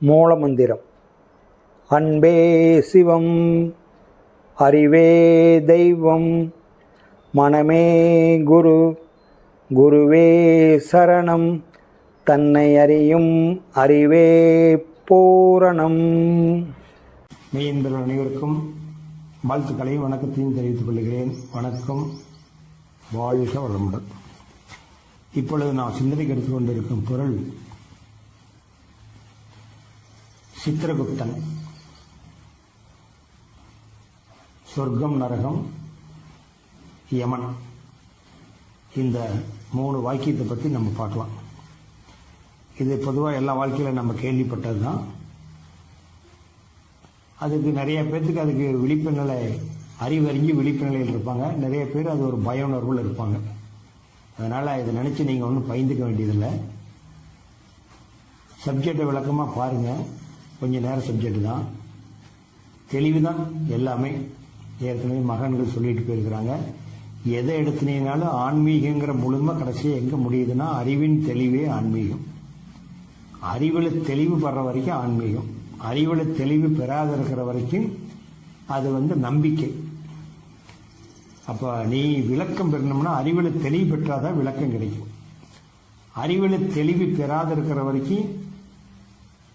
மூலமந்திரம். அன்பே சிவம், அறிவே தெய்வம், மனமே குரு, குருவே சரணம், தன்னை அறியும் அறிவே பூரணம். மெய்யன்பர்கள் அனைவருக்கும் வாழ்த்துக்களையும் வணக்கத்தையும் தெரிவித்துக் கொள்கிறேன். வணக்கம், வாழ்க வளமுடன். இப்பொழுது நான் சிந்தனைக்கு எடுத்துக்கொண்டிருக்கும் பொருள் சித்திரகுப்தன். சொர்க்கம், நரகம், யமன், இந்த 3 வாக்கியத்தை பற்றி நம்ம பார்க்கலாம். இது பொதுவாக எல்லா வாழ்க்கையில நம்ம கேள்விப்பட்டது தான். அதுக்கு நிறைய பேர்த்துக்கு அதுக்கு விழிப்பு நிலை, அறிவறிஞ்சு விழிப்பு நிலையில் இருப்பாங்க. நிறைய பேர் அது ஒரு பய உணர்வுகள் இருப்பாங்க. அதனால் இதை நினச்சி நீங்கள் ஒன்றும் பயந்துக்க வேண்டியதில்லை. சப்ஜெக்டை விளக்கமாக பாருங்கள். கொஞ்சம் நேரம் சப்ஜெக்டு தான், தெளிவு தான் எல்லாமே. ஏற்கனவே மகன்கள் சொல்லிட்டு போயிருக்கிறாங்க. எதை எடுத்துனீங்கனாலும் ஆன்மீகங்கிற முழுமை கடைசியாக எங்கே முடியுதுன்னா அறிவின் தெளிவே ஆன்மீகம். அறிவில் தெளிவு பெற வரைக்கும் ஆன்மீகம், அறிவில் தெளிவு பெறாத இருக்கிற வரைக்கும் அது நம்பிக்கை. அப்போ நீ விளக்கம் பெறணும்னா அறிவில் தெளிவு பெற்றாதான் விளக்கம் கிடைக்கும். அறிவில் தெளிவு பெறாத இருக்கிற வரைக்கும்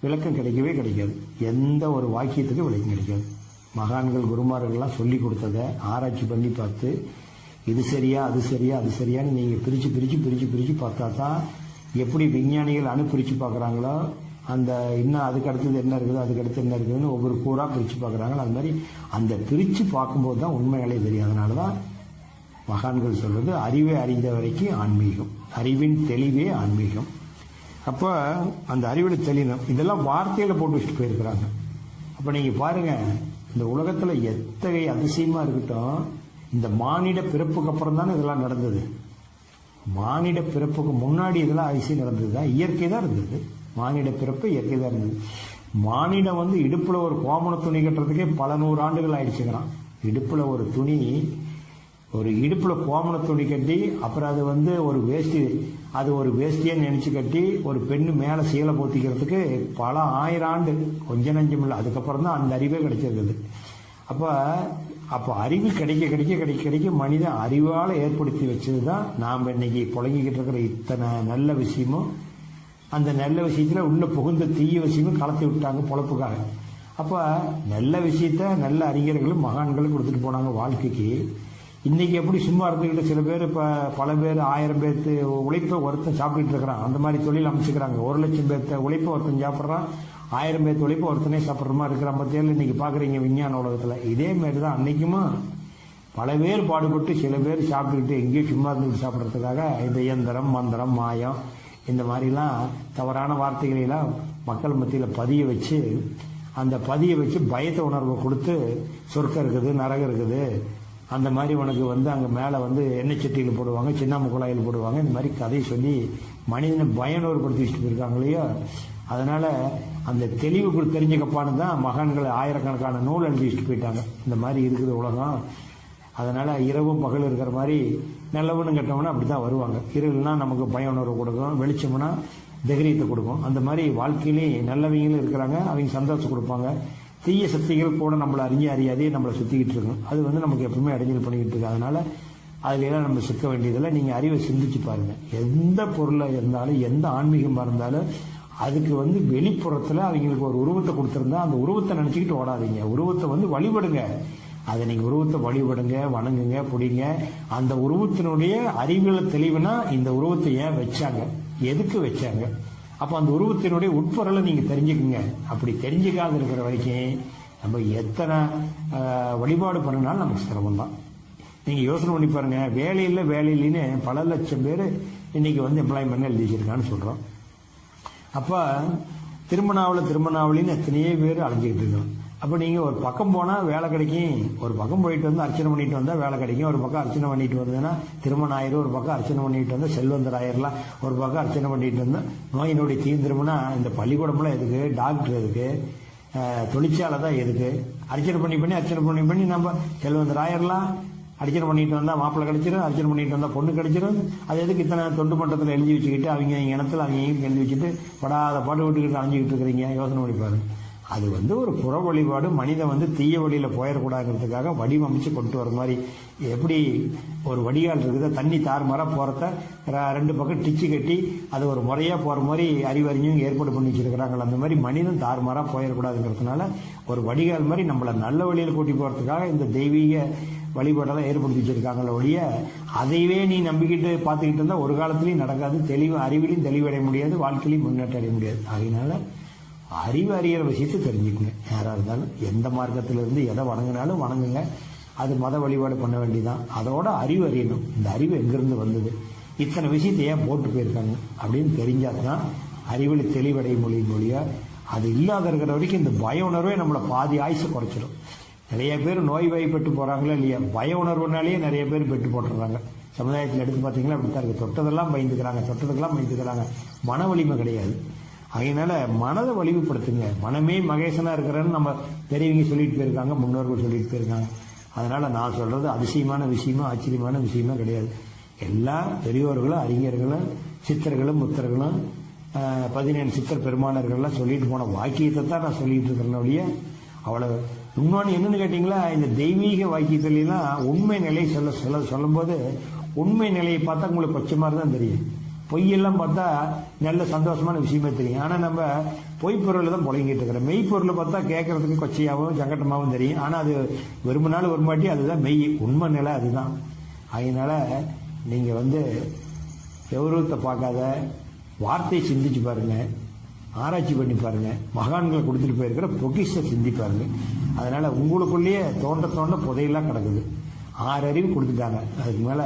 விளக்கம் கிடைக்கவே கிடைக்காது. எந்த ஒரு வாக்கியத்துக்கு விளக்கம் கிடைக்காது. மகான்கள் குருமார்கள்லாம் சொல்லி கொடுத்ததை ஆராய்ச்சி பண்ணி பார்த்து இது சரியா அது சரியா அது சரியான்னு நீங்கள் பிரித்து பிரித்து பிரித்து பிரித்து பார்த்தா தான் எப்படி விஞ்ஞானிகள் அணுப்பிரித்து பார்க்குறாங்களோ அந்த இன்னும் அதுக்கு அடுத்தது என்ன இருக்குது அதுக்கு அடுத்து என்ன இருக்குதுன்னு ஒவ்வொரு கூறாக பிரித்து பார்க்குறாங்களோ அது மாதிரி அந்த பிரித்து பார்க்கும்போது தான் உண்மைகளே தெரியும். அதனால தான் மகான்கள் சொல்வது அறிவை அறிந்த வரைக்கும் ஆன்மீகம், அறிவின் தெளிவே ஆன்மீகம். அப்போ அந்த அறிவில் தெளியணும். இதெல்லாம் வார்த்தையில் போட்டு வச்சுட்டு போயிருக்கிறாங்க. அப்போ நீங்கள் பாருங்கள், இந்த உலகத்தில் எத்தகைய அதிசயமாக இருக்கட்டும், இந்த மானிட பிறப்புக்கு அப்புறம் தானே இதெல்லாம் நடந்தது. மானிட பிறப்புக்கு முன்னாடி இதெல்லாம் அதிசயம் நடந்தது தான், இயற்கை தான் இருந்தது. மானிட பிறப்பு இயற்கை தான் இருந்தது. மானிடம் இடுப்பில் ஒரு கோமண துணி கட்டுறதுக்கே பல 100 ஆண்டுகள் ஆயிடுச்சுக்கிறான். இடுப்பில் ஒரு துணி, ஒரு இடுப்பில் கோமண துணி கட்டி அப்புறம் அது ஒரு வேஷ்டி, அது ஒரு வேஷ்டியை நினச்சி கட்டி ஒரு பெண்ணு மேலே சீலை போத்திக்கிறதுக்கு பல 1000 ஆண்டு, கொஞ்சம் நஞ்சம் இல்லை. அதுக்கப்புறம் தான் அந்த அறிவே கிடைச்சிருக்குது. அப்போ அறிவு கிடைக்க கிடைக்க கிடைக்க கிடைக்க மனிதன் அறிவால் ஏற்படுத்தி வச்சது தான் நாம் இன்னைக்கு புழங்கிக்கிட்டு இருக்கிற இத்தனை நல்ல விஷயமும். அந்த நல்ல விஷயத்தில் உள்ள புகுந்த தீய விஷயமும் கலத்தி விட்டாங்க பொழப்புக்காக. அப்போ நல்ல விஷயத்த நல்ல அறிஞர்களும் மகான்களும் கொடுத்துட்டு போனாங்க வாழ்க்கைக்கு. இன்னைக்கு எப்படி சும்மா இருந்துக்கிட்டு சில பேர் இப்போ பல பேர் 1000 பேர்த்து உழைப்பை ஒருத்தன் சாப்பிட்டுட்டு இருக்கிறான். அந்த மாதிரி தொழில் அமைச்சுக்கிறாங்க. 1 லட்சம் பேர்த்த உழைப்பை ஒருத்தன் சாப்பிட்றான், 1000 பேர்த்து உழைப்பை ஒருத்தனே சாப்பிட்ற மாதிரி இருக்கிற பற்றியில் இன்னைக்கு பார்க்குறீங்க விஞ்ஞான உலகத்தில். இதே மாதிரி தான் அன்னைக்குமா பல பேர் பாடுபட்டு சில பேர் சாப்பிட்டுக்கிட்டு எங்கேயும் சும்மா இருந்துக்கிட்டு சாப்பிட்றதுக்காக இந்த இயந்திரம், மந்திரம், மாயம், இந்த மாதிரிலாம் தவறான வார்த்தைகளெல்லாம் மக்கள் மத்தியில் பதிய வச்சு, அந்த பதிய வச்சு பயத்தை உணர்வை கொடுத்து சொர்க்கம் இருக்குது, நரகம் இருக்குது, அந்த மாதிரி உனக்கு அங்கே மேலே எண்ணெய் சட்டியில் போடுவாங்க, சின்னாம குழாயில் போடுவாங்க, இந்த மாதிரி கதையை சொல்லி மனிதனை பயனோர்படுத்தி வச்சுட்டு போயிருக்காங்க இல்லையா. அதனால் அந்த தெளிவு தெரிஞ்சுக்கப்பான்னு தான் மகான்களை ஆயிரக்கணக்கான நூல் எழுதி வச்சுட்டு போயிட்டாங்க. இந்த மாதிரி இருக்குது உலகம். அதனால் இரவும் பகல் இருக்கிற மாதிரி நல்லவனும் கெட்டவனும் அப்படி தான் வருவாங்க. இருள்னா நமக்கு பய உணர்வு கொடுக்கும், வெளிச்சம்னா தைரியத்தை கொடுக்கும். அந்த மாதிரி வாழ்க்கையிலேயும் நல்லவங்களும் இருக்கிறாங்க, அவங்க சந்தோஷம் கொடுப்பாங்க. தீய சக்திகள் கூட நம்மளை அறியாதே நம்மளை சுற்றிக்கிட்டு இருக்கணும். அது நமக்கு எப்பவுமே அடைஞ்சல் பண்ணிக்கிட்டு இருக்கு. அதனால அதுலாம் நம்ம சிக்க வேண்டியதில்லை. நீங்கள் அறிவை சிந்திச்சு பாருங்கள். எந்த பொருளை இருந்தாலும், எந்த ஆன்மீகமாக இருந்தாலும் அதுக்கு வெளிப்புறத்தில் அவங்களுக்கு ஒரு உருவத்தை கொடுத்துருந்தா அந்த உருவத்தை நினச்சிக்கிட்டு ஓடாதீங்க. உருவத்தை வழிபடுங்க. அதை நீங்கள் உருவத்தை வழிபடுங்க, வணங்குங்க, பிடிங்க. அந்த உருவத்தினுடைய அறிவியல் தெளிவுனா இந்த உருவத்தை ஏன் வச்சாங்க, எதுக்கு வச்சாங்க, அப்போ அந்த உருவத்தினுடைய உட்பொருளை நீங்கள் தெரிஞ்சுக்குங்க. அப்படி தெரிஞ்சுக்காத இருக்கிற வரைக்கும் நம்ம எத்தனை வழிபாடு பண்ணினாலும் நமக்கு சிரமம் தான். நீங்கள் யோசனை பண்ணி பாருங்கள். வேலையில்லைன்னு பல லட்சம் பேர் இன்னைக்கு எம்ப்ளாய்மெண்ட் எழுதி வச்சிருக்கான்னு சொல்கிறோம். அப்போ திருமணாவளின்னு எத்தனையோ பேர் அலைஞ்சிக்கிட்டு இருக்கோம். அப்போ நீங்கள் ஒரு பக்கம் போனால் வேலை கிடைக்கும், ஒரு பக்கம் போயிட்டு அர்ச்சனை பண்ணிட்டு வந்தால் வேலை கிடைக்கும், ஒரு பக்கம் அர்ச்சனை பண்ணிட்டு வந்ததுன்னா திருமணம் ஆயிரும், ஒரு பக்கம் அர்ச்சனை பண்ணிட்டு வந்தால் செல்வந்தர் ஆயிரலாம், ஒரு பக்கம் அர்ச்சனை பண்ணிட்டு வந்தால் நோயினுடைய தீர்ந்துருமுன்னா இந்த பள்ளிக்கூடம்லாம் எதுக்கு, டாக்டர் எதுக்கு, தொழிற்சாலை தான் எதுக்கு, அர்ச்சனை பண்ணி நம்ம செல்வந்தர் ஆயிரலாம், அர்ச்சனை பண்ணிட்டு வந்தால் மாப்பிள்ளை கிடைச்சிடும், அர்ச்சனை பண்ணிட்டு வந்தால் பொண்ணு கிடைச்சிடும். அது எதுக்கு இத்தனை தொண்டு மன்றத்தில் எழுதி வச்சுக்கிட்டு அவங்க இனத்தில் அவங்க எழுதி வச்சுட்டு படாத பாட்டு விட்டுக்கிட்டு அலைஞ்சிக்கிட்டு இருக்கிறீங்க? யோசனை பண்ணி பாருங்க. அது ஒரு புற வழிபாடு. மனிதன் தீய வழியில் போயிடக்கூடாதுங்கிறதுக்காக வடிவமைச்சு கொண்டு வர மாதிரி. எப்படி ஒரு வடிகால் இருக்குது, தண்ணி தாறுமாறாக போகிறத 2 பக்கம் டிச்சு கட்டி அது ஒரு முறையாக போகிற மாதிரி அறிவறிஞ்சும் ஏற்பாடு பண்ணி வச்சிருக்கிறாங்க. அந்த மாதிரி மனிதன் தாறுமாறாக போயிடக்கூடாதுங்கிறதுனால ஒரு வடிகால் மாதிரி நம்மளை நல்ல வழியில் கூட்டி போகிறதுக்காக இந்த தெய்வீக வழிபாடெல்லாம் ஏற்படுத்தி வச்சிருக்காங்களே ஒழிய அதைவே நீ நம்பிக்கிட்டு பார்த்துக்கிட்டு இருந்தால் ஒரு காலத்துலையும் நடக்காது. அறிவிலையும் தெளிவடைய முடியாது, வாழ்க்கையிலையும் முன்னேற்றம் அடைய முடியாது. அதனால அறிவு அறிகிற விஷயத்தை தெரிஞ்சுக்கங்க. யாராக இருந்தாலும் எந்த மார்க்கத்திலிருந்து எதை வணங்கினாலும் வணங்குங்க. அது மத வழிபாடு பண்ண வேண்டியதான். அதோட அறிவு அறியணும். இந்த அறிவு எங்கிருந்து வந்தது, இத்தனை விஷயத்தை ஏன் போட்டு போயிருக்காங்க அப்படின்னு தெரிஞ்சாதான் அறிவில் தெளிவடைய மொழியா. அது இல்லாத இருக்கிற வரைக்கும் இந்த பய உணர்வே நம்மளை பாதி ஆயுசை குறைச்சிடும். நிறைய பேர் நோய் வாய்ப்பட்டு போறாங்களா இல்லையா, பய உணர்வுனாலேயே நிறைய பேர் பெட்டு போட்டுறாங்க. சமுதாயத்தில் எடுத்து பார்த்தீங்கன்னா அப்படித்தான் இருக்கு. தொட்டதெல்லாம் பயந்துக்கிறாங்க. மன வலிமை கிடையாது. அதனால மனதை வலிவுபடுத்துங்க. மனமே மகேசனா இருக்கிறன்னு நம்ம பெரியவங்க சொல்லிட்டு போயிருக்காங்க, முன்னோர்கள் சொல்லிட்டு போயிருக்காங்க. அதனால நான் சொல்றது அதிசயமான விஷயமா ஆச்சரியமான விஷயமா கிடையாது. எல்லா பெரியோர்களும் அறிஞர்களும் சித்தர்களும் முத்தர்களும் 17 சித்தர் பெருமானர்கள்லாம் சொல்லிட்டு போன வாக்கியத்தை தான் நான் சொல்லிட்டு இருக்கிறேன் ஒழிய அவ்வளவு. இன்னொன்று என்னன்னு கேட்டீங்களா, இந்த தெய்வீக வாக்கியத்திலாம் உண்மை நிலையை சொல்லும்போது உண்மை நிலையை பார்த்தா உங்களுக்கு கொச்சமாக தான் தெரியும். பொய்யெல்லாம் பார்த்தா நல்ல சந்தோஷமான விஷயமே தெரியும். ஆனால் நம்ம பொய்ப்பொருள் தான் புழங்கிட்டு இருக்கிறோம். மெய்ப்பொருளை பார்த்தா கேட்கறதுக்கு கொச்சையாகவும் சங்கட்டமாகவும் தெரியும். ஆனால் அது விரும்பினாலும் வருமாட்டி அதுதான் மெய், உண்மை நிலை அதுதான். அதனால நீங்கள் கௌரவத்தை பார்க்காத, வார்த்தையை சிந்திச்சு பாருங்க, ஆராய்ச்சி பண்ணி பாருங்க, மகான்களை கொடுத்துட்டு போயிருக்கிற பொக்கிஷத்தை சிந்தி பாருங்க. அதனால உங்களுக்குள்ளேயே தோண்ட புதையெல்லாம் கிடக்குது. 6 அறிவு கொடுத்துட்டாங்க. அதுக்கு மேலே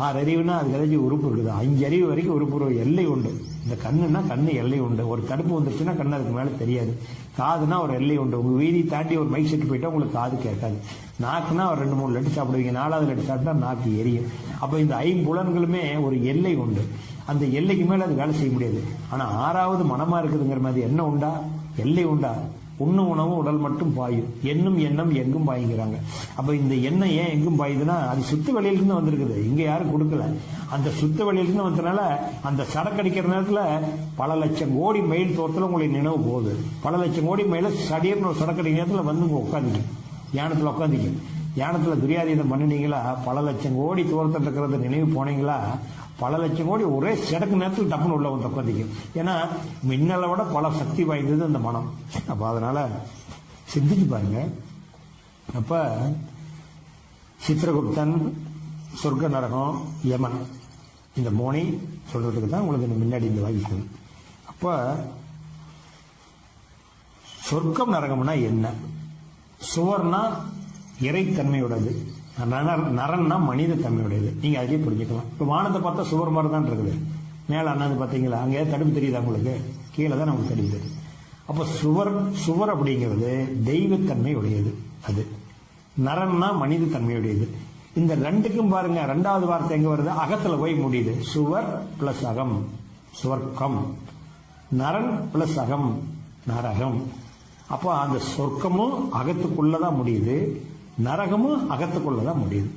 6 அறிவுனா அதுக்கு ஏதாச்சும் உறுப்பு இருக்குது. 5 அறிவு வரைக்கும் உறுப்பு எல்லை உண்டு. இந்த கண்ணுன்னா கண்ணு எல்லை உண்டு. ஒரு தடுப்பு வந்துருச்சுன்னா கண்ணு அதுக்கு மேலே தெரியாது. காதுனா ஒரு எல்லை உண்டு. உங்கள் வீதி தாண்டி ஒரு மைக் செட்டு போயிட்டா உங்களுக்கு காது கேட்காது. நாக்குனா ஒரு 2-3 லட்டு சாப்பிடுவீங்க, 4வது லட்டு சாப்பிட்டா நாக்கு எரியும். அப்போ இந்த 5 புலன்களுமே ஒரு எல்லை உண்டு. அந்த எல்லைக்கு மேலே அது வேலை செய்ய முடியாது. ஆனால் 6வது மனமா இருக்குதுங்கிற மாதிரி என்ன உண்டா, எல்லை உண்டா? உண்ணும் உணவும் உடல் மட்டும் பாயும், எண்ணும் எண்ணம் எங்கும் பாய்கிறாங்க. அப்ப இந்த எண்ணம் ஏன் எங்கும் பாயுதுன்னா அது சுத்த வெளியிலிருந்து வந்திருக்குது, இங்க யாரும் கொடுக்கல. அந்த சுத்த வெளியிலிருந்து வந்ததுனால அந்த சரக்கடிக்கிற நேரத்துல பல லட்சம் கோடி மைல் தூரத்துல உங்களுக்கு நினைவு போகுது. பல லட்சம் கோடி மைல சடியர்னு ஒரு சரக்கடிக்கிற நேரத்துல உட்காந்துக்கும், யானத்துல உட்காந்துக்கும். யானத்துல துரியாதீனம் பண்ணினீங்களா, பல லட்சம் கோடி தூரத்தில் இருக்கிறத நினைவு போனீங்களா, பல லட்சம் கோடி ஒரே சடக்கு நேரத்தில் டப்புன்னு உள்ள வந்து உட்காந்துக்கும். ஏன்னா மின்னலை விட பல சக்தி வாய்ந்தது அந்த மனம். அப்ப அதனால சிந்திச்சு பாருங்க. அப்ப சித்திரகுப்தன், சொர்க்க நரகம், யமன், இந்த 3 சொல்றதுக்கு தான் உங்களுக்கு முன்னாடி இந்த வாங்கி. அப்ப சொர்க்கம் நரகம்னா என்ன? சுவர்னா இறைத்தன்மையோடது, நரன்னா மனித தன்மையுடையது. நீங்க அதுலேயே புரிஞ்சுக்கலாம். இப்ப வானத்தை பார்த்தா சுவர் மாதிரி தான் இருக்குது. மேல அண்ணாந்து பார்த்தீங்களா, அங்கே தடுப்பு தெரியுதா உங்களுக்கு? கீழே தான் நமக்கு தடுப்பு தெரியுது. அப்ப சுவர் அப்படிங்கிறது தெய்வத்தன்மை உடையது. அது நரன்னா மனித தன்மையுடையது. இந்த 2க்கும் பாருங்க, 2வது வார்த்தை எங்க வருது? அகத்துல போய் முடியுது. சுவர் பிளஸ் அகம் சுவர்க்கம், நரன் பிளஸ் அகம் நரகம். அப்போ அந்த சொர்க்கமும் அகத்துக்குள்ளதான் முடியுது, நரகமும் அகத்துக்குள்ளதான் முடியுது.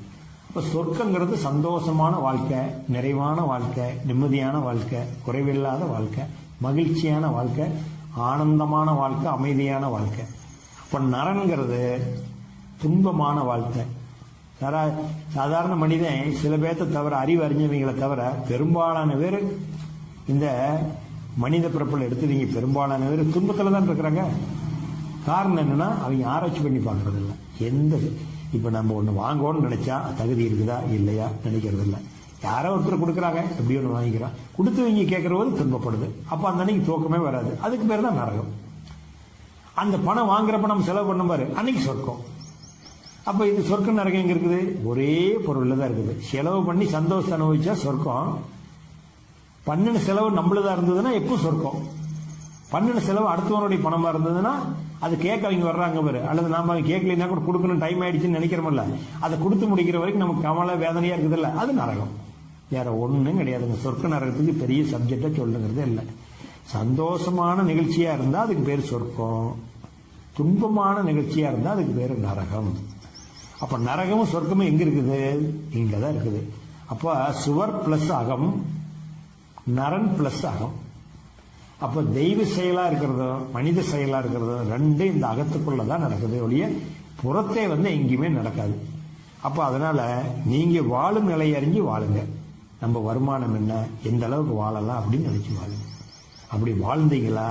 இப்ப சொர்க்கங்கிறது சந்தோஷமான வாழ்க்கை, நிறைவான வாழ்க்கை, நிம்மதியான வாழ்க்கை, குறைவில்லாத வாழ்க்கை, மகிழ்ச்சியான வாழ்க்கை, ஆனந்தமான வாழ்க்கை, அமைதியான வாழ்க்கை. இப்ப நரன்கிறது துன்பமான வாழ்க்கை. சாதாரண மனிதன் சில பேர்த்த தவிர, அறிவு அறிஞர்களை தவிர பெரும்பாலான பேர் இந்த மனித பிறப்பில் எடுத்துட்டீங்க, பெரும்பாலான பேர் துன்பத்துல தான் இருக்கிறாங்க. காரணம் என்னன்னா அவங்க ஆராய்ச்சி பண்ணி பார்க்கறது இல்லை. இப்ப நம்ம ஒண்ணு வாங்கணும்னு நினைச்சா தகுதி இருக்குதா இல்லையா நினைக்கிறது இல்லை. யாரோ ஒருத்தர் கொடுக்குறாங்க, எப்படி ஒன்று வாங்கிக்கிறான், கொடுத்தவங்க கேட்கறது துன்பப்படுது. அப்ப அந்த அன்னைக்கு தூக்கமே வராது. அதுக்கு பேர் தான் நரகம். அந்த பணம் வாங்குறப்ப நம்ம செலவு பண்ண பாரு, அன்னைக்கு சொர்க்கம். அப்ப இது சொர்க்கம் நரகம் எங்க இருக்குது? ஒரே பொருள்ல தான் இருக்குது. செலவு பண்ணி சந்தோஷம் அனுபவிச்சா சொர்க்கம். பண்ணின செலவு நம்மளதா இருந்ததுன்னா எப்போ சொர்க்கம். பண்ணின செலவு அடுத்தவனுடைய பணமா இருந்ததுன்னா அது கேட்க அவங்க வர்றாங்க பாரு, அல்லது நாம அவங்க கேட்கலாம் கூட கொடுக்கணும், டைம் ஆயிடுச்சுன்னு நினைக்கிறோம்ல, அதை கொடுத்து முடிக்கிற வரைக்கும் நமக்கு கவலை வேதனையா இருக்குது இல்ல, அது நரகம். வேற ஒண்ணும் கிடையாதுங்க. சொர்க்க நரகத்துக்கு பெரிய சப்ஜெக்டா சொல்லுங்கிறதே இல்லை. சந்தோஷமான நிகழ்ச்சியா இருந்தா அதுக்கு பேர் சொர்க்கம், துன்பமான நிகழ்ச்சியா இருந்தா அதுக்கு பேரு நரகம். அப்ப நரகமும் சொர்க்கமும் எங்க இருக்குது? இங்கதான் இருக்குது. அப்ப சுவர் பிளஸ் அகம், நரன் பிளஸ் அகம். அப்ப தெய்வ செயலா இருக்கிறதும் மனித செயலா இருக்கிறதும் ரெண்டு இந்த அகத்துக்குள்ளதான் நடக்குது ஒழிய புறத்தே எங்கேயுமே நடக்காது. அப்ப அதனால நீங்க வாழும் நிலை அறிஞ்சு வாழுங்க. நம்ம வருமானம் என்ன, எந்த அளவுக்கு வாழலாம் அப்படின்னு நினைச்சு வாழுங்க. அப்படி வாழ்ந்தீங்களா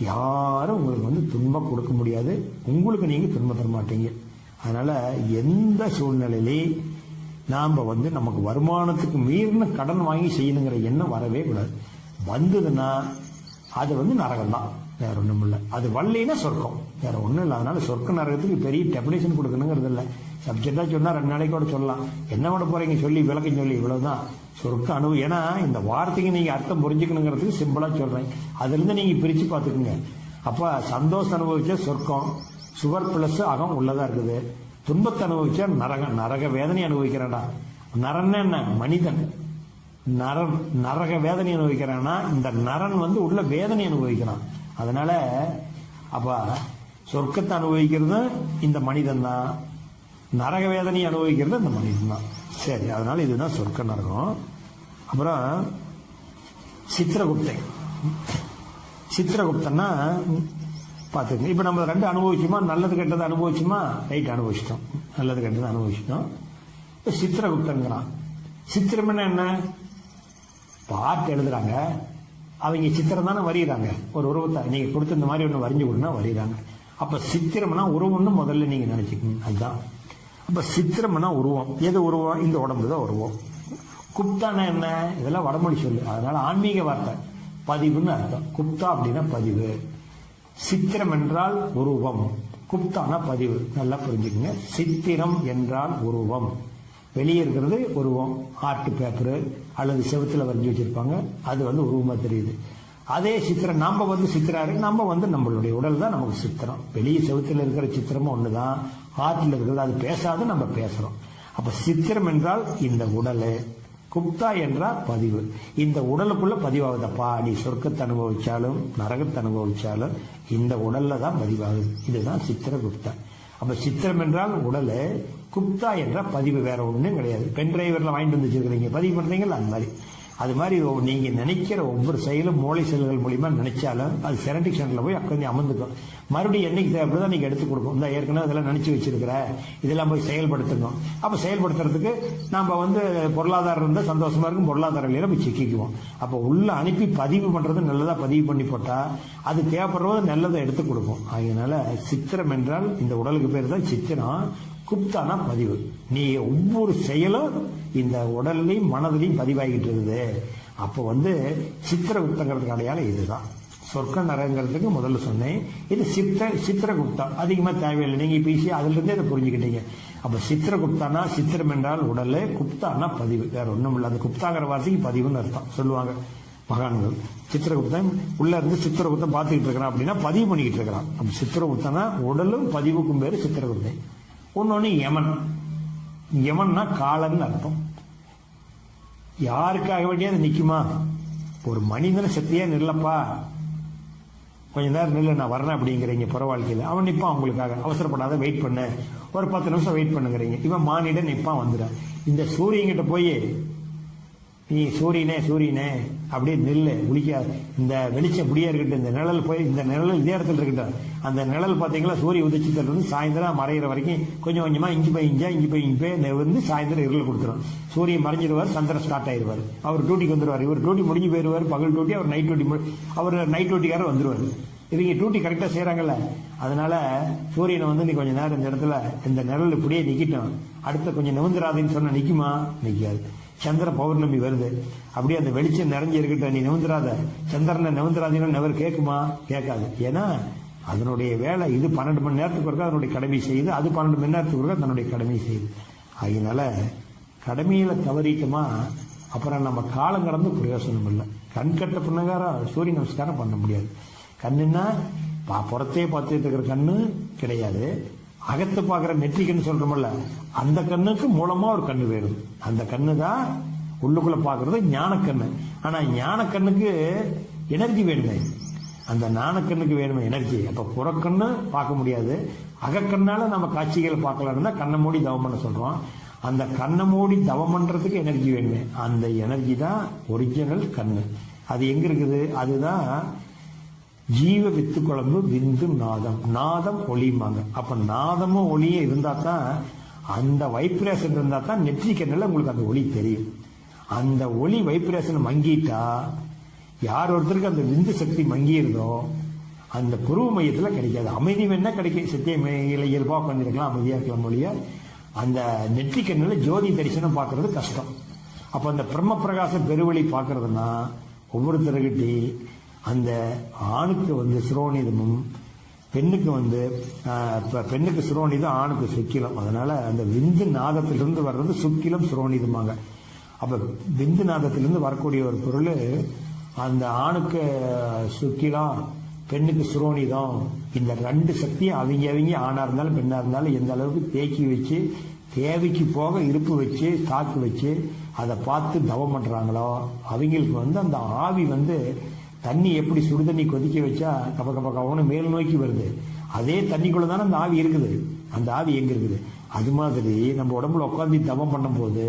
யாரும் உங்களுக்கு துன்பம் கொடுக்க முடியாது, உங்களுக்கு நீங்க துன்பம் தர மாட்டீங்க. அதனால எந்த சூழ்நிலையிலே நாம நமக்கு வருமானத்துக்கு மீறின கடன் வாங்கி செய்யணுங்கிற எண்ணம் வரவே கூடாது. வந்ததுன்னா அது நரகம் தான், வேற ஒண்ணும் இல்லை. அது வல்லைன்னா சொர்க்கம், வேற ஒண்ணும் இல்லை. அதனால சொர்க்க நரகத்துக்கு பெரிய டெபினேஷன் கொடுக்கணுங்கிறது இல்லை. சப்ஜெக்டா சொன்னா 2 நாளைக்கு கூட சொல்லலாம். என்ன பண்ண போறீங்க சொல்லி விளக்கம் சொல்லி இவ்வளவுதான் சொர்க்க அனுபவம். ஏன்னா இந்த வார்த்தைக்கு நீங்க அர்த்தம் புரிஞ்சுக்கணுங்கிறதுக்கு சிம்பிளா சொல்றேன். அதுல இருந்து நீங்க பிரிச்சு பாத்துக்கோங்க. அப்ப சந்தோஷம் அனுபவிச்ச சொர்க்கம், சுவர் பிளஸ் அகம் உள்ளதா இருக்குது. துன்பத்தை அனுபவிச்சா நரகம், நரக வேதனை அனுபவிக்கிறேன்டா. நரன் என்ன? மனிதன். நரக வேதனை அனுபவிக்கிறான்னா இந்த நரன் உள்ள வேதனை அனுபவிக்கிறான். அதனால அப்ப சொர்க்கத்தை அனுபவிக்கிறது இந்த மனிதன் தான், நரக வேதனை அனுபவிக்கிறது இந்த மனிதன் தான். சரி, அதனால இதுதான் சொர்க்க நரகம். அப்புறம் சித்திரகுப்தன். சித்திரகுப்தன்னா பாத்துங்க, இப்ப நம்ம 2 அனுபவிச்சோமா, நல்லது கெட்டது அனுபவிச்சுமா, ரைட் அனுபவிச்சிட்டோம், நல்லது கெட்டது அனுபவிச்சிட்டோம். சித்திரகுப்தங்கிறான். சித்திரம் என்ன? பாட்டு எழுதுறாங்க, அவங்க சித்திரம் தானே வரைகிறாங்க. ஒரு உருவத்தை நீங்க கொடுத்து இந்த மாதிரி ஒண்ணு வரைஞ்சு கொடுனா வரைகிறாங்க. அப்ப சித்திரம்னா உருவம்னு முதல்ல நீங்க நினைச்சுக்கணும். அதுதான். அப்ப சித்திரம்னா உருவம். எது உருவம்? இந்த உடம்பு தான் உருவம். குப்தானா என்ன? இதெல்லாம் வடமொழி சொல்லு, அதனால ஆன்மீக வார்த்தை. பதிவுன்னு அர்த்தம். குப்தா அப்படின்னா பதிவு. சித்திரம் என்றால் உருவம், குப்தானா பதிவு. நல்லா புரிஞ்சுக்கங்க. சித்திரம் என்றால் உருவம், வெளியே இருக்கிறது உருவம். ஆர்ட் பேப்பரு அல்லது செவத்துல வரைஞ்சி வச்சிருப்பாங்க, அது உருவமா தெரியுது. அதே சித்திரம் நம்ம சித்திராரு, நம்ம நம்மளுடைய உடல் தான் நமக்கு சித்திரம். வெளியே செவத்துல இருக்கிற சித்திரமும் ஒண்ணுதான், ஆர்ட்ல இருக்கிறது அது பேசாது, நம்ம பேசுறோம். அப்ப சித்திரம் என்றால் இந்த உடல், குப்தா என்றால் பதிவு. இந்த உடலுக்குள்ள பதிவாகுதப்பா. நீ சொர்க்கத்தை அனுபவிச்சாலும் நரகத்தை அனுபவிச்சாலும் இந்த உடல்ல தான் பதிவாகுது. இதுதான் சித்திரகுப்தா. அப்ப சித்திரம் என்றால் உடல், குப்தா என்ற பதிவு, வேற ஒண்ணும் கிடையாது. பென் டிரைவர்ல வாங்கிட்டு வந்து வச்சிருக்கீங்க, பதிவு பண்றீங்களா, அந்த மாதிரி. அது மாதிரி நீங்க நினைக்கிற ஒவ்வொரு செயலும் மூளை செல்கள் மூலியமா நினைச்சாலும் அது செரண்டிக் சென்டர்ல போய் அக்கந்து அமர்ந்துக்கும். மறுபடியும் என்னைக்கு தேவைப்படுதோ நீங்க எடுத்து கொடுக்கும். இந்த ஏற்கனவே இதெல்லாம் நினைச்சு வச்சிருக்கிற, இதெல்லாம் போய் செயல்படுத்தணும். அப்ப செயல்படுத்துறதுக்கு நாம பொருளாதாரம் இருந்தா சந்தோஷமா இருக்கும், பொருளாதாரம் இல்லையா போய் சிக்கிக்குவோம். அப்ப உள்ள அனுப்பி பதிவு பண்றது நல்லதா பதிவு பண்ணி போட்டா அது தேவைப்படுறது நல்லதை எடுத்து கொடுக்கும். அதனால சித்திரம் என்றால் இந்த உடலுக்கு பேர் தான் சித்திரம். குப்தானா பதிவு. நீ ஒவ்வொரு செயலும் இந்த உடல்லையும் மனதிலையும் பதிவாகிட்டு இருக்குது. அப்ப சித்திரகுப்தங்கிறதுக்கு அடையாளம் இதுதான். சொர்க்க நரகங்கிறதுக்கு முதல்ல சொன்னேன். இது சித்திரகுப்தா. அதிகமா தேவையில்லை, நீங்க இப்ப அதுல இருந்தே இதை புரிஞ்சுக்கிட்டீங்க. அப்ப சித்திரகுப்தானா சித்திரம் என்றால் உடல், குப்தானா பதிவு, வேற ஒண்ணும் இல்லை. அந்த குப்தாங்கிற வார்த்தைக்கு பதிவுன்னு அர்த்தம் சொல்லுவாங்க மகான்கள். சித்திரகுப்தன் உள்ள இருந்து சித்திரகுப்தன் பார்த்துக்கிட்டு இருக்கிறான் அப்படின்னா பதிவு பண்ணிக்கிட்டு இருக்கிறான். அப்ப சித்திரகுப்தனா உடலும் பதிவுக்கும் பேரு சித்திரகுப்தன். ஒன்னொன்னு யமன். யமன்னா காலன்னு அர்த்தம். யாருக்காக வேண்டிய அது நிக்குமா? ஒரு மனிதனை சத்தியா நில்லப்பா, கொஞ்ச நேரம் நில்ல, நான் வரேன் அப்படிங்கிறீங்க புற வாழ்க்கையில். அவன் நிப்பான் உங்களுக்காக, அவசரப்படாத, வெயிட் பண்ண, ஒரு 10 நிமிஷம் வெயிட் பண்ணுங்கிறீங்க. இவன் மானிடன் நிப்பான் வந்துடுறான். இந்த சூரியன்கிட்ட போய் நீ சூரியனே சூரியனே அப்படியே நெல்லு குளிக்காது, இந்த வெளிச்சம் இப்படியே இருக்கட்டும், இந்த நிழல் போய் இந்த நிழல் இதே இடத்துல இருக்கட்டும். அந்த நிழல் பாத்தீங்களா சூரிய உதிச்சத்துல இருந்து சாயந்தரம் மறைகிற வரைக்கும் கொஞ்சம் கொஞ்சமா இஞ்சி போய் சாயந்தரம் இருள் கொடுத்துரும். சூரியன் மறைஞ்சிருவார், சந்திரன் ஸ்டார்ட் ஆயிடுவார், அவர் டியூட்டிக்கு வந்துருவார். இவர் டியூட்டி முடிஞ்சு போயிருவார், பகல் டியூட்டி, அவர் நைட் டியூட்டி, அவர் நைட் டியூட்டிக்காரர் வந்துருவார். இவங்க டியூட்டி கரெக்டா செய்யறாங்கல்ல. அதனால சூரியனை நீ கொஞ்ச நேரம் இந்த இடத்துல இந்த நிழல் இப்படியே நிக்கட்டும், அடுத்த கொஞ்சம் நிமிந்துராதுன்னு சொன்னா நிக்குமா? நிக்காது. சந்திர பௌர்ணமி வருது, அப்படியே அந்த வெளிச்சம் நிறைஞ்சு இருக்கட்டும், நீ நிமிந்துராத, சந்திரனை நிமிந்துராதீங்கன்னா நெவர் கேட்குமா? கேட்காது. ஏன்னா அதனுடைய வேலை இது 12 மணி நேரத்துக்கு ஒருக்கா அதனுடைய கடமை செய்யுது, அது 12 மணி நேரத்துக்கு ஒருக்கா தன்னுடைய கடமை செய்யுது. அதனால கடமையில தவறிட்டோமா அப்புறம் நம்ம காலம் கடந்து பிரயோசனம் இல்லை. கண் கட்ட பின்னகாரம் சூரிய நமஸ்காரம் பண்ண முடியாது. கண்ணுன்னா புறத்தையே பார்த்துட்டு இருக்கிற கண்ணு கிடையாது, அகத்தை பார்க்கிற நெற்றிக்கன்னு சொல்றோம்ல, அந்த கண்ணுக்கு மூலமா ஒரு கண்ணு வேணும். அந்த கண்ணு தான் உள்ளுக்குள்ள பாக்குறது ஞான கண்ணு. ஆனா ஞான கண்ணுக்கு எனர்ஜி வேணுமே. அந்த ஞானக்கண்ணுக்கு வேணுமே எனர்ஜி. அப்ப புறக்கண்ணு பார்க்க முடியாது, அகக்கண்ணால நம்ம காட்சிகளை பார்க்கலாம்னா கண்ணை மூடி தவம் பண்ண சொல்றோம். அந்த கண்ணை மூடி தவம் பண்றதுக்கு எனர்ஜி வேணுமே, அந்த எனர்ஜி தான் ஒரிஜினல் கண்ணு. அது எங்க இருக்குது? அதுதான் ஜீவ வித்து குழம்பு விந்து நாதம். நாதம் ஒளிமாங்க. அப்ப நாதமும் ஒளியும் இருந்தா தான், அந்த வைப்ரேஷன் இருந்தா தான் நெற்றி கண்ணில் உங்களுக்கு அந்த ஒளி தெரியும். அந்த ஒளி வைப்ரேஷன் மங்கிட்டா, யார் ஒருத்தருக்கு அந்த விந்து சக்தி மங்கியிருந்தோ அந்த புருவ மையத்தில் கிடைக்காது. அமைதி வேணா கிடைக்கும், சத்திய இயல்பா உட்காந்துருக்கலாம், அமைதியா இருக்கலாம் மொழிய. அந்த நெற்றி கண்ணில் ஜோதி தரிசனம் பார்க்கறது கஷ்டம். அப்ப அந்த பிரம்ம பிரகாச பெருவழி பார்க்கறதுனா ஒவ்வொருத்தருக்கிட்டே அந்த ஆணுக்கு வந்து சிரோனிதமும், பெண்ணுக்கு சிரோனிதம், ஆணுக்கு சுக்கிலம். அதனால அந்த விந்து நாதத்திலிருந்து வர்றது சுக்கிலம் சிரோனிதமாங்க. அப்ப விந்து நாதத்திலிருந்து வரக்கூடிய ஒரு பொருள் அந்த ஆணுக்கு சுக்கிலம், பெண்ணுக்கு சிரோனிதம். இந்த ரெண்டு சக்தியும் அவங்க ஆணா இருந்தாலும் பெண்ணா இருந்தாலும் எந்த அளவுக்கு தேக்கி வச்சு தேவைக்கு போக இருப்பு வச்சு தாக்கு வச்சு அதை பார்த்து தவம் பண்றாங்களோ அவங்களுக்கு வந்து அந்த ஆவி வந்து தண்ணி எப்படி சுடுதண்ணி கொதிக்க வச்சா கப கப கவனு மேல் நோக்கி வருது, அதே தண்ணிக்குள்ள தானே அந்த ஆவி இருக்குது. அந்த ஆவி எங்க இருக்குது? அது மாதிரி நம்ம உடம்புல உட்காந்து தவம் பண்ணும் போது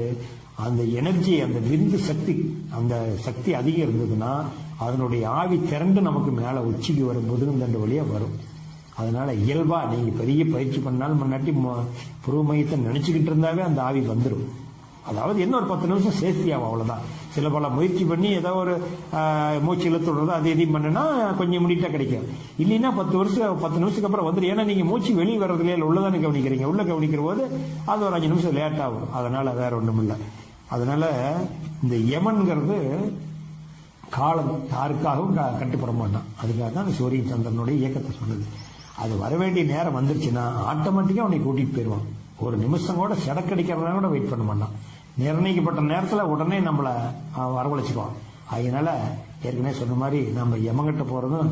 அந்த எனர்ஜி, அந்த விந்து சக்தி, அந்த சக்தி அதிகம் இருந்ததுன்னா அதனுடைய ஆவி திரண்டு நமக்கு மேல உச்சிக்கு வரும்போது இந்த வழியா வரும். அதனால இயல்பா நீங்க பெரிய பயிற்சி பண்ணாலும் முன்னாடி புருவ மையத்தை நினைச்சுக்கிட்டு இருந்தாவே அந்த ஆவி வந்துடும். அதாவது என்ன ஒரு 10 நிமிஷம் சேஃப்டி ஆகும், அவ்வளவுதான். சில பல முயற்சி பண்ணி ஏதோ ஒரு மூச்சு இழுத்துடுறதோ அது எதையும் பண்ணுனா கொஞ்சம் முடிட்டா கிடைக்கும். இல்லைன்னா 10 நிமிஷத்துக்கு அப்புறம் வந்துடும். ஏன்னா நீங்க மூச்சு வெளியே வர்றதுல உள்ளதானே கவனிக்கிறீங்க. உள்ள கவனிக்கிற போது அது ஒரு 5 நிமிஷம் லேட் ஆகும். அதனால வேற ஒண்ணும் இல்லை. அதனால இந்த யமன்கிறது காலம் யாருக்காகவும் கட்டுப்பட மாட்டான். அதுக்காக தான் சூரியன் சந்திரனுடைய இயக்கத்தை சொன்னது. அது வர வேண்டிய நேரம் வந்துருச்சுன்னா ஆட்டோமேட்டிக்கா அவனை கூட்டிட்டு போயிடுவான். ஒரு நிமிஷம் கூட செடக்கடிக்கிறதா கூட வெயிட் பண்ண மாட்டான். நிர்ணயிக்கப்பட்ட நேரத்தில் உடனே நம்மளை வரவழைச்சுக்குவான். அதனால ஏற்கனவே சொன்ன மாதிரி நம்ம யமங்கிட்ட போறதும்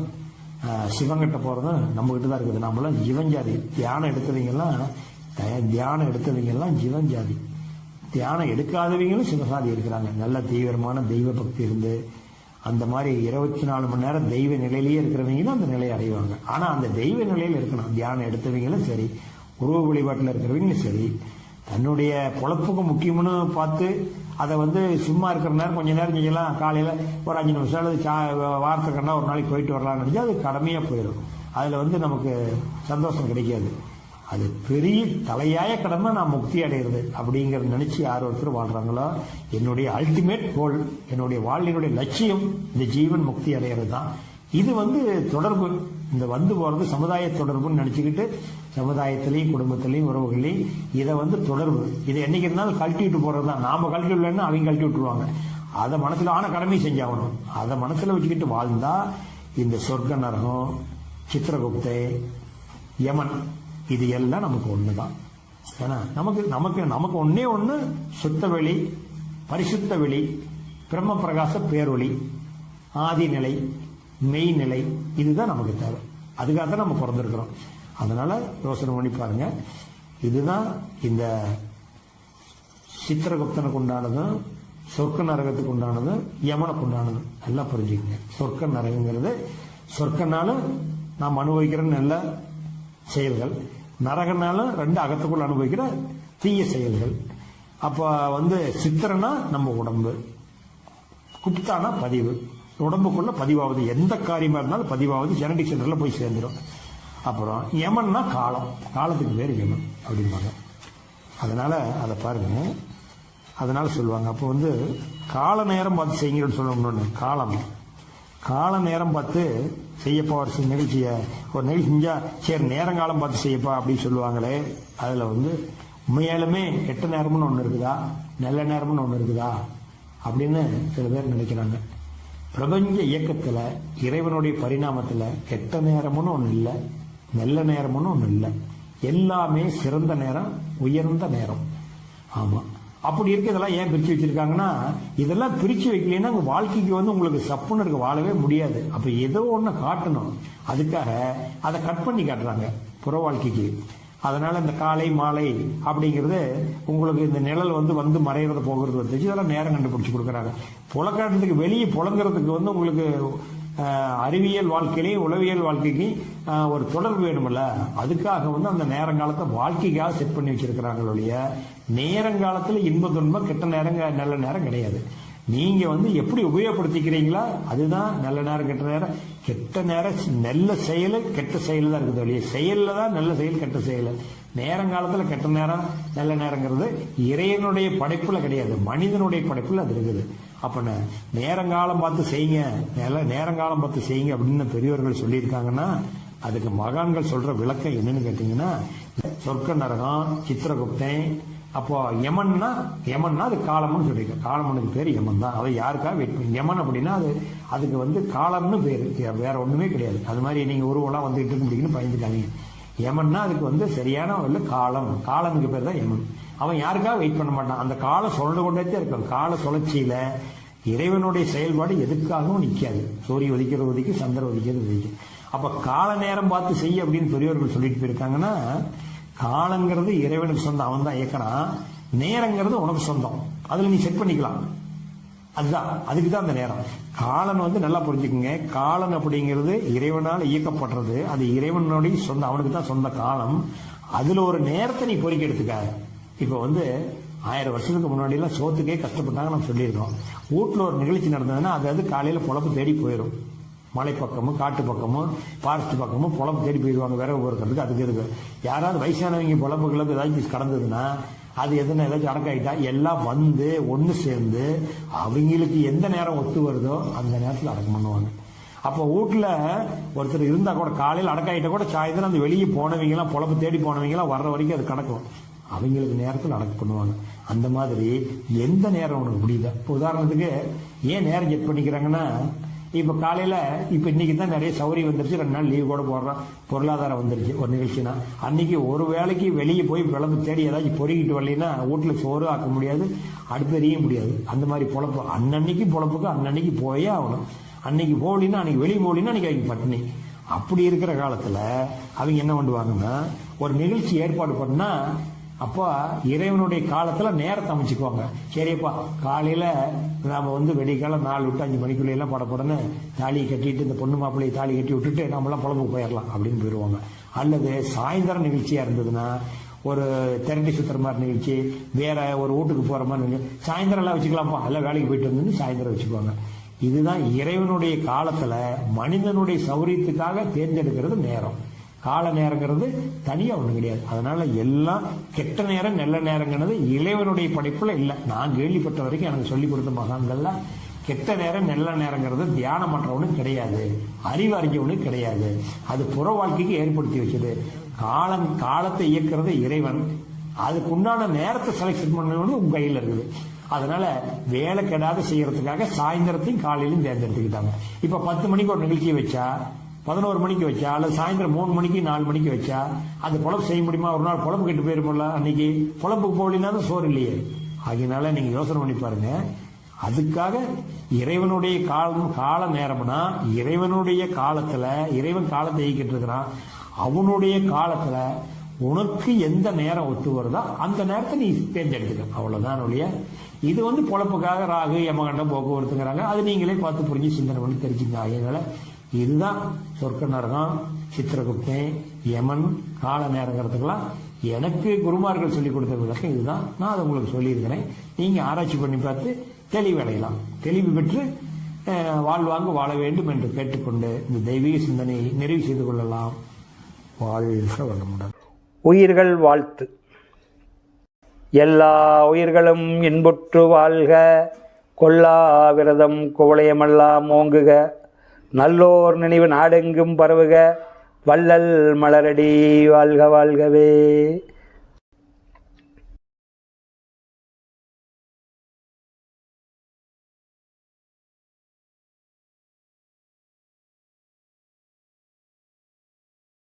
சிவங்கிட்ட போறதும் நம்ம கிட்ட தான் இருக்குது. நம்மளாம் ஜீவன்ஜாதி. தியானம் எடுத்தவங்க எல்லாம் ஜீவன்ஜாதி. தியானம் எடுக்காதவங்களும் சிவசாதி இருக்கிறாங்க. நல்ல தீவிரமான தெய்வ பக்தி இருந்து அந்த மாதிரி 24 மணி நேரம் தெய்வ நிலையிலேயே இருக்கிறவங்களும் அந்த நிலையை அடைவாங்க. ஆனா அந்த தெய்வ நிலையில இருக்கணும். தியானம் எடுத்தவங்களும் சரி, உருவ வழிபாட்டில் இருக்கிறவங்களும் சரி, தன்னுடைய பொழப்புக்கு முக்கியம்னு பார்த்து அதை வந்து சும்மா இருக்கிற நேரம் கொஞ்ச நேரம் செய்யலாம். காலையில ஒரு 5 நிமிஷம் அல்லது வாரத்துக்குன்னா ஒரு நாளைக்கு போயிட்டு வரலாம்னு நினைச்சா அது கடமையா போயிடும். அதுல வந்து நமக்கு சந்தோஷம் கிடைக்காது. அது பெரிய தலையாய கடமை நான் முக்தி அடைகிறது அப்படிங்கறத நினைச்சு யார் ஒருத்தர் வாழ்றாங்களோ, என்னுடைய அல்டிமேட் கோல், என்னுடைய வாழ்வினுடைய லட்சியம் இந்த ஜீவன் முக்தி அடைகிறது தான். இது வந்து தொடர்பு, இந்த வந்து போறது சமுதாய தொடர்புன்னு நினைச்சுக்கிட்டு சமுதாயத்திலையும் குடும்பத்திலையும் உறவுகளையும் இதை வந்து தொடர்பு, இதை என்னைக்கு இருந்தாலும் கழட்டி விட்டு போறதுதான். நாம கழட்டி விடலன்னா அவங்க கழட்டி விட்டுருவாங்க. அதை மனசுல ஆன கடமை செஞ்சாகணும். அதை மனசுல வச்சுக்கிட்டு வாழ்ந்தா இந்த சொர்க்க நரகம், சித்திரகுப்தை, யமன் இது எல்லாம் நமக்கு ஒண்ணுதான். ஏன்னா நமக்கு ஒன்னே ஒண்ணு சுத்த வெளி, பரிசுத்த வெளி, பிரம்ம பிரகாச பேரொளி, ஆதிநிலை, மெய்நிலை. இதுதான் நமக்கு தேவை. அதுக்காக தான் நம்ம பிறந்திருக்கிறோம். அதனால யோசனை பண்ணி பாருங்க. இதுதான் இந்த சித்திரகுப்தனுக்கு உண்டானதும் சொர்க்க நரகத்துக்கு உண்டானதும் யமனுக்கு உண்டானதும் எல்லாம் புரிஞ்சுக்கங்க. சொர்க்க நரகங்கிறது சொர்க்கனாலும் நாம் அனுபவிக்கிற நல்ல செயல்கள், நரகனாலும் ரெண்டு அகத்துக்குள்ள அனுபவிக்கிற தீய செயல்கள். அப்ப வந்து சித்திரனா நம்ம உடம்பு, குப்தானா பதிவு, உடம்புக்குள்ள பதிவாவது, எந்த காரியமா இருந்தாலும் பதிவாவது ஜெனடிக் சென்டர்ல போய் சேர்ந்துடும். அப்புறம் யமன்னா காலம், காலத்துக்கு பேர் யமன் அப்படிம்பாங்க. அதனால அதை பாருங்க. அதனால சொல்லுவாங்க அப்போ வந்து கால நேரம் பார்த்து செய்யுங்கன்னு சொல்லணும்னு. கால நேரம் பார்த்து செய்யப்பா ஒரு நிகழ்ச்சியை, ஒரு நிகழ்ச்சி செஞ்சா சரி நேரங்காலம் பார்த்து செய்யப்பா அப்படின்னு சொல்லுவாங்களே, அதுல வந்து உண்மையாலுமே கெட்ட நேரம்னு ஒண்ணு இருக்குதா, நல்ல நேரம்னு ஒண்ணு இருக்குதா அப்படின்னு சில பேர் நினைக்கிறாங்க. பிரபஞ்ச இயக்கத்துல இறைவனுடைய பரிணாமத்துல கெட்ட நேரம்னு ஒண்ணு இல்லை, நல்ல நேரம்னு ஒண்ணு இல்லை. எல்லாமே சிறந்த நேரம், உயர்ந்த நேரம். ஆமா, அப்படி இருக்கு. இதெல்லாம் ஏன் பிரிச்சு வச்சிருக்காங்கன்னா, இதெல்லாம் பிரிச்சு வைக்கலன்னா உங்க வாழ்க்கைக்கு வந்து உங்களுக்கு சப்புன்னு இருக்க வாழவே முடியாது. அப்ப ஏதோ ஒண்ணு காட்டணும், அதுக்காக அதை கட் பண்ணி காட்டுறாங்க புற வாழ்க்கைக்கு. அதனால இந்த காலை மாலை அப்படிங்கிறது உங்களுக்கு இந்த நிழல் வந்து மறைகிறது போகிறது வந்துச்சு. இதெல்லாம் நேரம் கண்டுபிடிச்சு கொடுக்குறாங்க. புலக்காட்டுறதுக்கு வெளியே புலங்கிறதுக்கு வந்து உங்களுக்கு அறிவியல் வாழ்க்கையிலையும் உளவியல் வாழ்க்கைக்கும் ஒரு தொடர்பு வேணுமில்ல, அதுக்காக வந்து அந்த நேரங்காலத்தை வாழ்க்கைக்காக செட் பண்ணி வச்சிருக்கிறாங்க ஒழிய நேரங்காலத்தில் இன்ப துன்பம் கெட்ட நேரம் நல்ல நேரம் கிடையாது. நீங்க வந்து எப்படி உபயோகப்படுத்திக்கிறீங்களா அதுதான் நல்ல நேரம் கெட்ட நேரம். கெட்ட நேரம் நல்ல செயல் கெட்ட செயல் தான் இருக்குது ஒழிய செயல்ல தான் நல்ல செயல் கெட்ட செயல். நேரங்காலத்துல கெட்ட நேரம் நல்ல நேரங்கிறது இறைவனுடைய படைப்புல கிடையாது, மனிதனுடைய படைப்புல அது இருக்குது. அப்ப நேரங்காலம் பார்த்து செய்யுங்க, நேரங்காலம் பார்த்து செய்யுங்க அப்படின்னு பெரியவர்கள் சொல்லியிருக்காங்கன்னா அதுக்கு மகான்கள் சொல்ற விளக்கம் என்னன்னு கேட்டீங்கன்னா, சொர்க்க நரகம், சித்திரகுப்தன், அப்போ யமன்னா அது காலம்னு சொல்லியிருக்கேன். காலமனுக்கு பேர் யமன் தான். அதை யாருக்காக வெயிட் பண்ணி யமன் அப்படின்னா அதுக்கு வந்து காலம்னு பேர், வேற ஒண்ணுமே கிடையாது. அது மாதிரி நீங்க உருவெல்லாம் வந்துட்டு இருக்க முடியும்னு பயந்துக்காதீங்க. யமன்னா அதுக்கு வந்து சரியான ஒரு காலனுக்கு பேர் தான் யமன். அவன் யாருக்காக வெயிட் பண்ண மாட்டான், அந்த காலம் சொல்ல கொண்டே இருக்கும். கால சுழற்சியில இறைவனுடைய செயல்பாடு எதுக்காகவும் நிக்காது. சூரிய உதிக்கிறது உதிக்கும், சந்திர உதிக்கிறது உதிக்கும். அப்ப கால நேரம் பார்த்து செய்ய அப்படின்னு பெரியவர்கள் சொல்லிட்டு போயிருக்காங்கன்னா, காலங்கிறது இறைவனுக்கு சொந்தம், அவன் தான் இயக்கிறான். நேரங்கிறது உனக்கு சொந்தம், அதுல நீ செட் பண்ணிக்கலாம். அதுதான் அதுக்கு தான் அந்த நேரம். காலன் வந்து நல்லா புரிஞ்சுக்குங்க, காலன் அப்படிங்கிறது இறைவனால் இயக்கப்படுறது, அது இறைவனுடைய சொந்தம், அவனுக்கு தான் சொந்த காலம். அதுல ஒரு நேரத்தை நீ பொறுக்கி எடுத்துக்க. இப்ப வந்து 1000 வருஷத்துக்கு முன்னாடி எல்லாம் சோத்துக்கே கஷ்டப்பட்டாங்க நம்ம சொல்லியிருக்கோம். வீட்டுல ஒரு நிகழ்ச்சி நடந்ததுன்னா அது காலையில பொழப்பு தேடி போயிடும். மலை பக்கமும் காட்டு பக்கமும் ஃபாரஸ்ட் பக்கமும் பொழப்பு தேடி போயிடுவாங்க விறகு பொறுக்கிறதுக்கு. அதுக்கு இருக்கு யாராவது வயசானவங்க பொழப்பு கிளப்பு ஏதாச்சும் கடந்ததுன்னா அது எதுனா ஏதாச்சும் அடக்காயிட்டா எல்லாம் வந்து ஒன்று சேர்ந்து அவங்களுக்கு எந்த நேரம் ஒத்து வருதோ அந்த நேரத்தில் அடக்கம் பண்ணுவாங்க. அப்போ வீட்டில் ஒருத்தர் இருந்தா கூட காலையில் அடக்காயிட்ட கூட சாயந்தரம் அந்த வெளியே போனவங்கலாம் பொழப்பு தேடி போனவங்கலாம் வர்ற வரைக்கும் அது கிடக்கும், அவங்களுக்கு நேரத்தில் அடக்கம் பண்ணுவாங்க. அந்த மாதிரி எந்த நேரம் உனக்கு முடியுதா. இப்போ உதாரணத்துக்கு ஏன் நேரம் செட் பண்ணிக்கிறாங்கன்னா, இப்ப காலையில இப்ப இன்னைக்கு தான் நிறைய சௌகரியம் வந்துருச்சு, 2 நாள் லீவ் கூட போடுறோம், பொருளாதாரம் வந்துருச்சு. ஒரு நிகழ்ச்சினா அன்னைக்கு ஒரு வேலைக்கு வெளியே போய் விளம்பு தேடி ஏதாச்சும் பொறுக்கிட்டு வரலைன்னா வீட்டுல சோறு ஆக்க முடியாது, அடுப்பெறிய முடியாது. அந்த மாதிரி பொழப்பு அன்னன்னைக்கு பொழப்புக்கு அன்னன்னைக்கு போயே ஆகணும். அன்னைக்கு போகலின்னா அன்னைக்கு வெளியே போகலின்னா அன்னைக்கு அவங்க பட்டினி. அப்படி இருக்கிற காலத்துல அவங்க என்ன பண்ணுவாங்கன்னா, ஒரு நிகழ்ச்சி ஏற்பாடு பண்ணா அப்பா இறைவனுடைய காலத்துல நேரத்தை அமைச்சுக்குவாங்க. சரிப்பா காலையில நாம வந்து வெடிக்காலம் 4 விட்டு 5 மணிக்குள்ள எல்லாம் படப்படன்னு தாலியை கட்டிட்டு இந்த பொண்ணு மாப்பிள்ளையை தாலி கட்டி விட்டுட்டு நம்மளாம் புலம்புக்கு போயிடலாம் அப்படின்னு போயிடுவாங்க. அல்லது சாயந்தரம் நிகழ்ச்சியா இருந்ததுன்னா ஒரு திரண்டி சுத்துற மாதிரி நிகழ்ச்சி, வேற ஒரு வீட்டுக்கு போற மாதிரி சாயந்தரம் எல்லாம் வச்சுக்கலாம்ப்பா, எல்லாம் வேலைக்கு போயிட்டு வந்து சாயந்தரம் வச்சுக்குவாங்க. இதுதான் இறைவனுடைய காலத்துல மனிதனுடைய சௌரியத்துக்காக தேர்ந்தெடுக்கிறது நேரம். கால நேரங்கிறது தனியா ஒண்ணு கிடையாது. அதனால எல்லாம் கெட்ட நேரம் நல்ல நேரங்கிறது இறைவனுடைய படைப்புல இல்ல. நான் கேள்விப்பட்ட வரைக்கும் எனக்கு சொல்லிக் கொடுத்த மகான்கள்ல கெட்ட நேரம் நல்ல நேரங்கிறது தியானம் பண்றவனும் கிடையாது, அறிவு அறிஞ்சவனும் கிடையாது. அது புற வாழ்க்கைக்கு ஏற்படுத்தி வச்சது. காலத்தை இயக்கிறது இறைவன், அதுக்கு உண்டான நேரத்தை செலக்ஷன் பண்ணணும் உங்க கையில இருக்குது. அதனால வேலை கெடாத செய்யறதுக்காக சாயந்தரத்தையும் காலையிலும் தேர்ந்தெடுத்துக்கிட்டாங்க. இப்ப 10 மணிக்கு ஒரு நிகழ்ச்சியை வச்சா, 11 மணிக்கு வச்சா, அல்லது சாயந்தரம் 3 மணிக்கு 4 மணிக்கு வச்சா அது பொழப்பு செய்ய முடியுமா? ஒரு நாள் பொழப்பு கெட்டு போயிருமோல, அன்னைக்கு பொழப்புக்கு போகலினா தான் சோறு இல்லையே. அதனால நீங்க யோசனை பண்ணி பாருங்க. அதுக்காக இறைவனுடைய கால நேரம்னா இறைவனுடைய காலத்துல இறைவன் காலத்தை இயக்கிட்டு இருக்கிறான். அவனுடைய காலத்துல உனக்கு எந்த நேரம் ஒத்து வருதோ அந்த நேரத்தை நீ தேர்ந்தெடுத்துக்க, அவ்வளவுதான் ஒழிய இது வந்து பொழப்புக்காக ராகு யமகண்டம் போக்குவரத்துங்கிறாங்க. அது நீங்களே பார்த்து புரிஞ்சு சிந்தனை பண்ணி தெரிஞ்சுங்க. அதனால இதுதான் சொர்க்க நரகம், சித்திரகுப்தன், யமன், கால நேரங்கிறதுக்கெல்லாம் எனக்கு குருமார்கள் சொல்லிக் கொடுத்த விளக்கம் இதுதான். நான் அதை உங்களுக்கு சொல்லியிருக்கிறேன். நீங்க ஆராய்ச்சி பண்ணி பார்த்து தெளிவடையலாம். தெளிவு பெற்று வாழ்வாங்க வாழ வேண்டும் என்று கேட்டுக்கொண்டு இந்த தெய்வீக சிந்தனையை நிறைவு செய்து கொள்ளலாம். வாழ்க வளமுடன். உயிர்கள் வாழ்த்து. எல்லா உயிர்களும் இன்புற்று வாழ்க, கொல்லா விரதம் குவளையமெல்லாம் ஓங்குக, நல்லோர் நினைவு நாடெங்கும் பரவுக, வள்ளல் மலரடி வாழ்க வாழ்கவே.